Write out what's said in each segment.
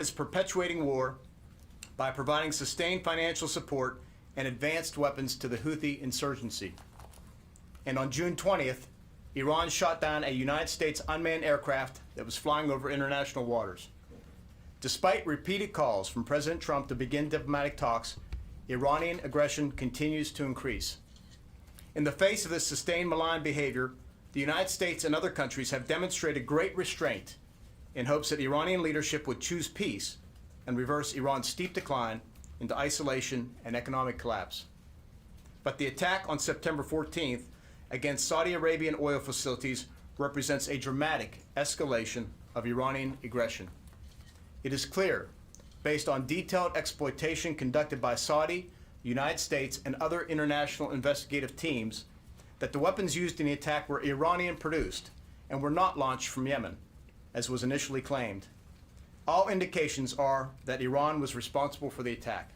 is perpetuating war by providing sustained financial support and advanced weapons to the Houthi insurgency. And on June 20th, Iran shot down a United States unmanned aircraft that was flying over international waters. Despite repeated calls from President Trump to begin diplomatic talks, Iranian aggression continues to increase. In the face of this sustained malign behavior, the United States and other countries have demonstrated great restraint in hopes that Iranian leadership would choose peace and reverse Iran's steep decline into isolation and economic collapse. But the attack on September 14th against Saudi Arabian oil facilities represents a dramatic escalation of Iranian aggression. It is clear, based on detailed exploitation conducted by Saudi, United States, and other international investigative teams, that the weapons used in the attack were Iranian produced and were not launched from Yemen, as was initially claimed. All indications are that Iran was responsible for the attack.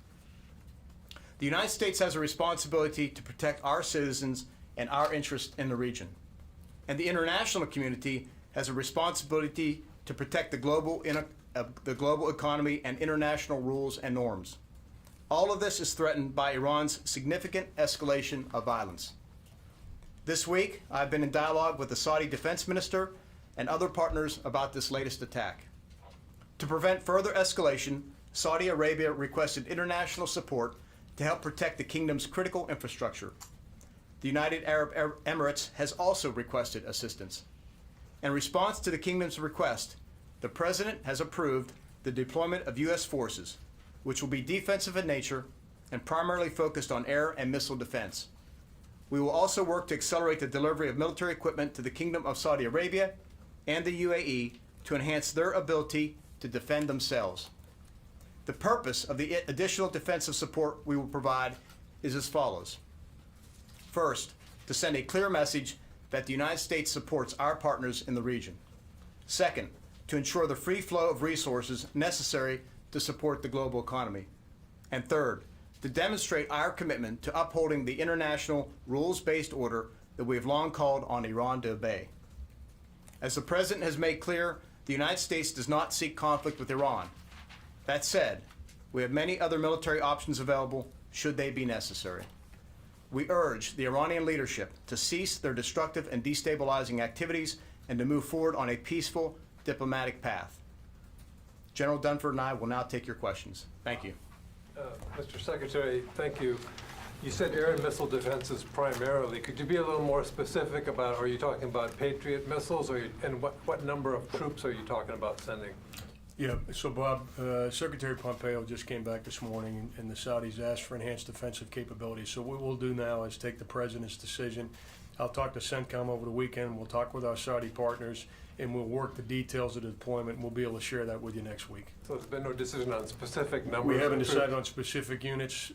The United States has a responsibility to protect our citizens and our interests in the region. And the international community has a responsibility to protect the global economy and international rules and norms. All of this is threatened by Iran's significant escalation of violence. This week, I've been in dialogue with the Saudi defense minister and other partners about this latest attack. To prevent further escalation, Saudi Arabia requested international support to help protect the kingdom's critical infrastructure. The United Arab Emirates has also requested assistance. In response to the kingdom's request, the President has approved the deployment of U.S. forces, which will be defensive in nature and primarily focused on air and missile defense. We will also work to accelerate the delivery of military equipment to the Kingdom of Saudi Arabia and the UAE to enhance their ability to defend themselves. The purpose of the additional defensive support we will provide is as follows. First, to send a clear message that the United States supports our partners in the region. Second, to ensure the free flow of resources necessary to support the global economy. And third, to demonstrate our commitment to upholding the international rules-based order that we have long called on Iran to obey. As the President has made clear, the United States does not seek conflict with Iran. That said, we have many other military options available should they be necessary. We urge the Iranian leadership to cease their destructive and destabilizing activities and to move forward on a peaceful diplomatic path. General Dunford and I will now take your questions. Thank you. Mr. Secretary, thank you. You said air and missile defenses primarily. Could you be a little more specific about, are you talking about Patriot missiles, and what number of troops are you talking about sending? Yeah, so Bob, Secretary Pompeo just came back this morning, and the Saudis asked for enhanced defensive capabilities. So what we'll do now is take the President's decision. I'll talk to CENTCOM over the weekend. We'll talk with our Saudi partners, and we'll work the details of the deployment. We'll be able to share that with you next week. So there's been no decision on specific numbers? We haven't decided on specific units.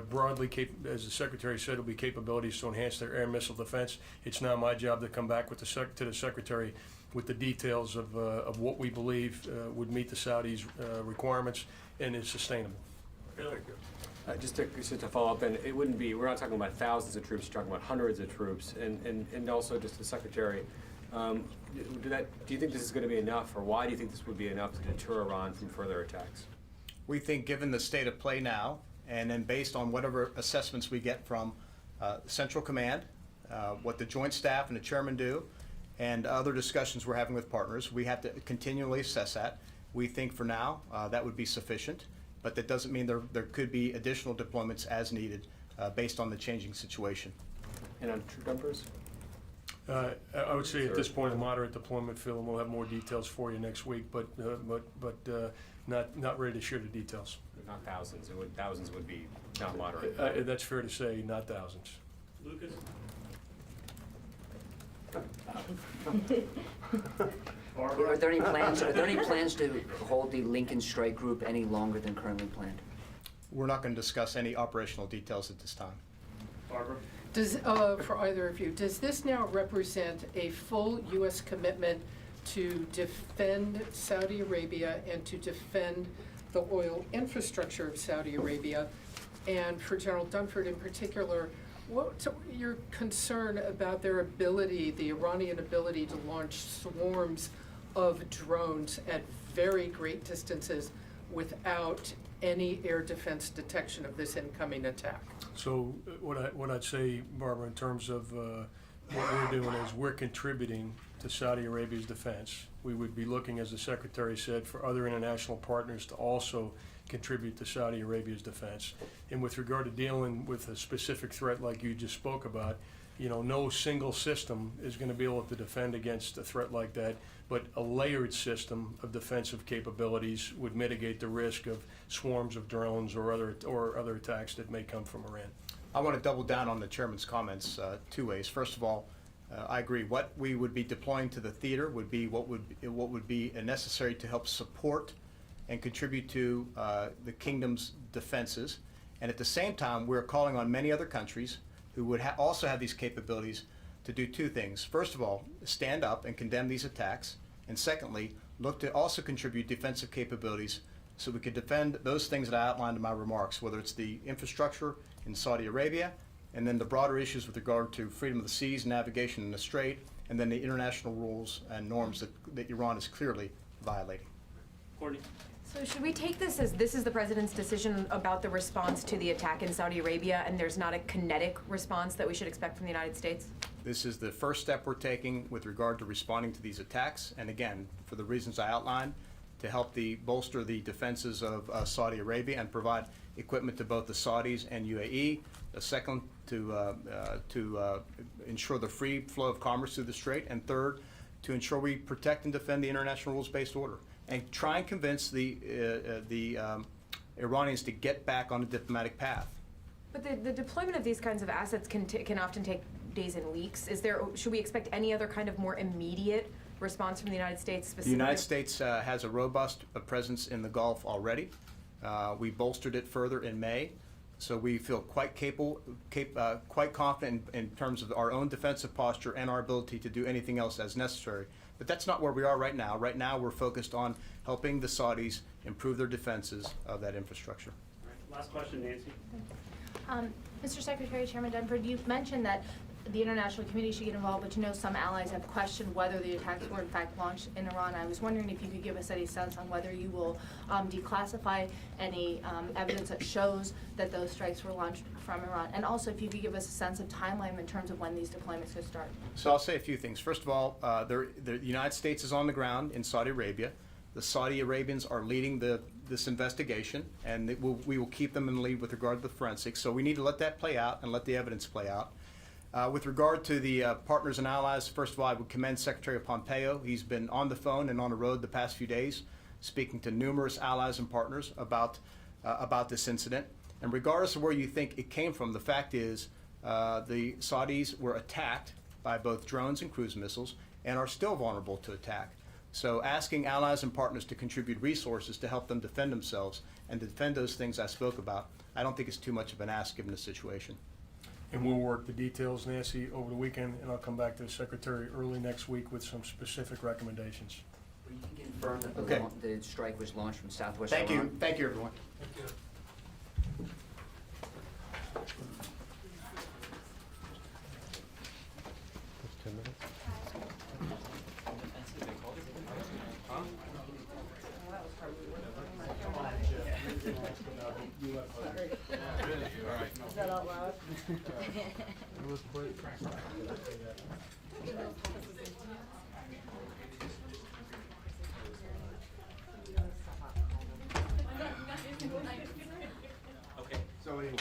Broadly, as the Secretary said, it'll be capabilities to enhance their air missile defense. It's now my job to come back with to the Secretary with the details of what we believe would meet the Saudis' requirements and is sustainable. Thank you. Just to follow up, then, it wouldn't be, we're not talking about thousands of troops, we're talking about hundreds of troops. And also, just the Secretary, do you think this is going to be enough, or why do you think this would be enough to deter Iran from further attacks? We think, given the state of play now, and then based on whatever assessments we get from Central Command, what the Joint Staff and the Chairman do, and other discussions we're having with partners, we have to continually assess that. We think for now that would be sufficient, but that doesn't mean there could be additional deployments as needed based on the changing situation. And on troop numbers? I would say at this point a moderate deployment, Phil, and we'll have more details for you next week, but not ready to share the details. Not thousands. Thousands would be not moderate. That's fair to say, not thousands. Lucas? Are there any plans to hold the Lincoln Strike Group any longer than currently planned? We're not going to discuss any operational details at this time. Barbara? For either of you, does this now represent a full U.S. commitment to defend Saudi Arabia and to defend the oil infrastructure of Saudi Arabia? And for General Dunford in particular, what's your concern about their ability, the Iranian ability, to launch swarms of drones at very great distances without any air defense detection of this incoming attack? So what I'd say, Barbara, in terms of what we're doing is we're contributing to Saudi Arabia's defense. We would be looking, as the Secretary said, for other international partners to also contribute to Saudi Arabia's defense. And with regard to dealing with a specific threat like you just spoke about, no single system is going to be able to defend against a threat like that, but a layered system of defensive capabilities would mitigate the risk of swarms of drones or other attacks that may come from Iran. I want to double down on the chairman's comments two ways. First of all, I agree. What we would be deploying to the theater would be what would be necessary to help support and contribute to the kingdom's defenses. And at the same time, we're calling on many other countries who would also have these capabilities to do two things. First of all, stand up and condemn these attacks. And secondly, look to also contribute defensive capabilities so we could defend those things that I outlined in my remarks, whether it's the infrastructure in Saudi Arabia, and then the broader issues with regard to freedom of the seas, navigation in the Strait, and then the international rules and norms that Iran is clearly violating. Courtney? So should we take this as this is the president's decision about the response to the attack in Saudi Arabia, and there's not a kinetic response that we should expect from the United States? This is the first step we're taking with regard to responding to these attacks, and again, for the reasons I outlined, to help bolster the defenses of Saudi Arabia and provide equipment to both the Saudis and UAE. The second, to ensure the free flow of commerce through the Strait, and third, to ensure we protect and defend the international rules-based order, and try and convince the Iranians to get back on a diplomatic path. But the deployment of these kinds of assets can often take days and weeks. Should we expect any other kind of more immediate response from the United States The specifically? United States has a robust presence in the Gulf already. We bolstered it further in May, so we feel quite quite confident in terms of our own defensive posture and our ability to do anything else as necessary. But that's not where we are right now. Right now, we're focused on helping the Saudis improve their defenses of that infrastructure. All right, last question, Nancy. Mr. Secretary, Chairman Dunford, you've mentioned that the international community should get involved, but some allies have questioned whether the attacks were in fact launched in Iran. I was wondering if you could give us any sense on whether you will declassify any evidence that shows that those strikes were launched from Iran, and also if you could give us a sense of timeline in terms of when these deployments could start. So I'll say a few things. First of all, the United States is on the ground in Saudi Arabia. The Saudi Arabians are leading this investigation, and we will keep them in the lead with regard to the forensics. So we need to let that play out and let the evidence play out. With regard to the partners and allies, first of all, I would commend Secretary Pompeo. He's been on the phone and on the road the past few days, speaking to numerous allies and partners about this incident. And regardless of where you think it came from, the fact is the Saudis were attacked by both drones and cruise missiles and are still vulnerable to attack. So asking allies and partners to contribute resources to help them defend themselves and to defend those things I spoke about, I don't think it's too much of an ask given the situation. And we'll work the details, Nancy, over the weekend, and I'll come back to the Secretary early next week with some specific recommendations. You can confirm that Okay. the strike was launched from southwest Thank Iran? you. Thank you, everyone. Is that out loud? So anyway.